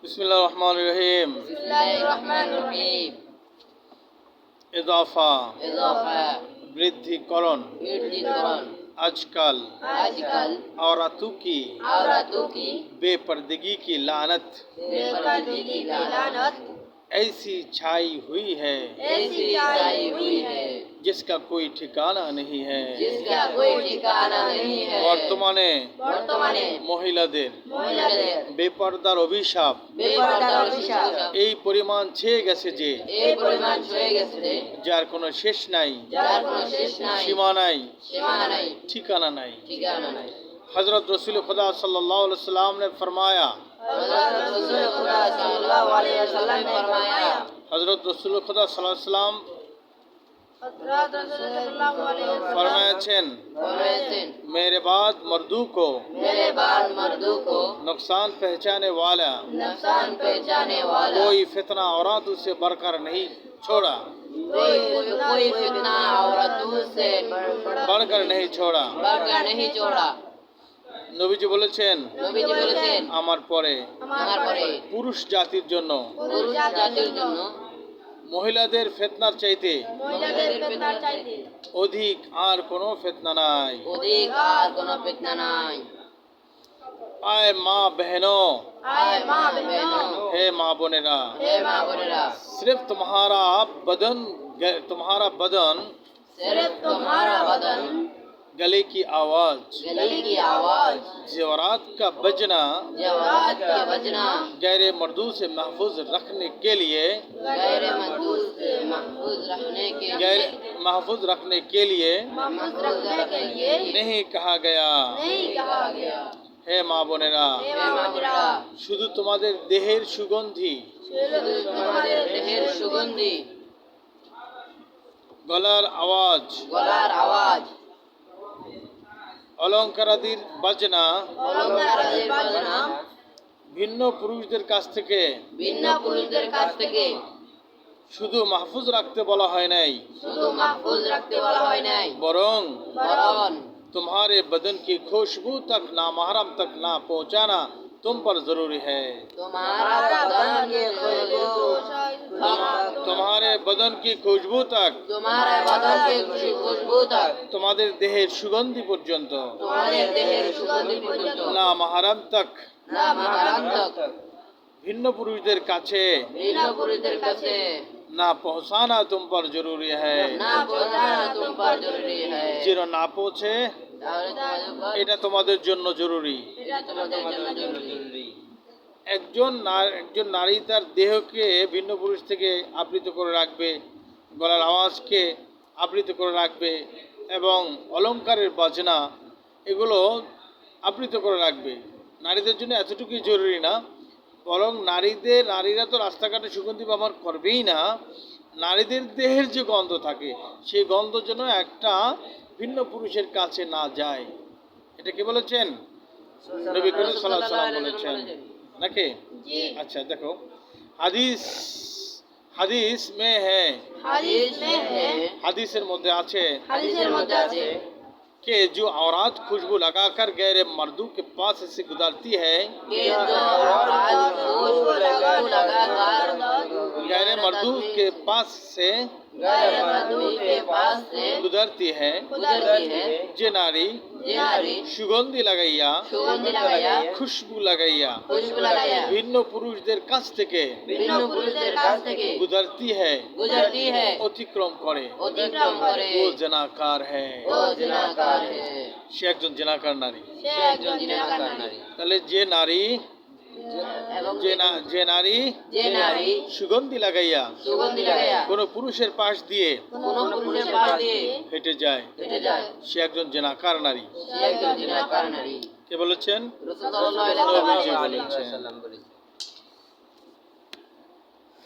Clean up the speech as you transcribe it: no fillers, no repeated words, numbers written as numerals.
বিসমিল্লাহির রহমানির রহিম। ইজাফা বৃদ্ধিকরণ। आजकल औरतों की बेपर्दगी की लानत ऐसी छाई हुई है जिसका कोई ठिकाना नहीं है। বর্তমানে মহিলাদের বেপরদার অভিশাপ এই পরিমাণ ছেয়ে গেছে যে যার কোনো শেষ নাই, সীমা নাই, ठिकाना नहीं। हजरत रसूल खुदा सल्लल्लाहु अलैहि वसल्लम ने फरमाया, हजरत रसूल खुदा सल्लल्लाहु अलैहि वसल्लम फरमाया, मेरे बाद मर्दू को नुकसान पहुँचाने वाला कोई फितना औरतों से बढ़कर नहीं छोड़ा, कोई फितना औरतों से बढ़कर नहीं छोड़ा। নবীজি বলেছেন আমার পরে পুরুষ জাতির জন্য মহিলাদের ফিতনার চাইতে অধিক আর কোনো ফিতনা নাই। आए माँ बहनों, हे माँ बोनेरा, सिर्फ तुम्हारा बदन गले की आवाज, ज़ेवरात का बजना गैर मर्दू से महफूज रखने के लिए नहीं कहा गया। হে মা বোনেরা, শুধু তোমাদের দেহের সুগন্ধি, গলার আওয়াজ, অলঙ্কারাদির বাজনা ভিন্ন পুরুষদের কাছ থেকে শুধু মাহফুজ রাখতে বলা হয় নাই, বরং तुम्हारे बदन की खुशबू तक नामहरम तक ना पहुंचाना तुम पर जरूरी है। तुम्हारे बदन की खुशबू तक, तुम्हारे देहेर सुगंधी पर्यंत, नामहरम तक भिन्न पुरुषদের কাছে ना पहुंचाना तुम पर जरूरी है। যেন না পৌঁছে এটা তোমাদের জন্য জরুরি। একজন নারী তার দেহকে ভিন্ন পুরুষ থেকে আবৃত করে রাখবে, গলার আওয়াজকে আবৃত করে রাখবে এবং অলঙ্কারের বাজনা এগুলো আবৃত করে রাখবে। নারীদের জন্য এতটুকুই জরুরি না, বরং নারীরা তো রাস্তাঘাটে সুগন্ধি ব্যবহার করবেই না, নারীদের দেহের যে গন্ধ থাকে সেই গন্ধ যেন একটা ভিন্ন পুরুষের কাছে না যায়। এটা কি বলেছেন? নবী করিম সাল্লাল্লাহু আলাইহি ওয়াসাল্লাম বলেছেন নাকি? আচ্ছা দেখো, হাদিস মে হ্যায়, হাদিসের মধ্যে আছে कि जो औरत खुशबू लगाकर गैर मर्दू के पास से गुजरती है, गैर मर्दू के पास से गुजरती है, जे नारी सुगंधी लगाइया, खुशबू लगाइया ভিন্ন পুরুষদের কাছ থেকে गुजरती है, অতিক্রম করে, ও জনাকার হ্যায়, সে একজন জনাকার নারী। তাহলে যে নারী সুগন্ধি লাগাইয়া কোন পুরুষের পাশ দিয়ে হেঁটে যায় সে একজন জনাকার নারী। কে বলেছেন? নবীজি বলেছেন।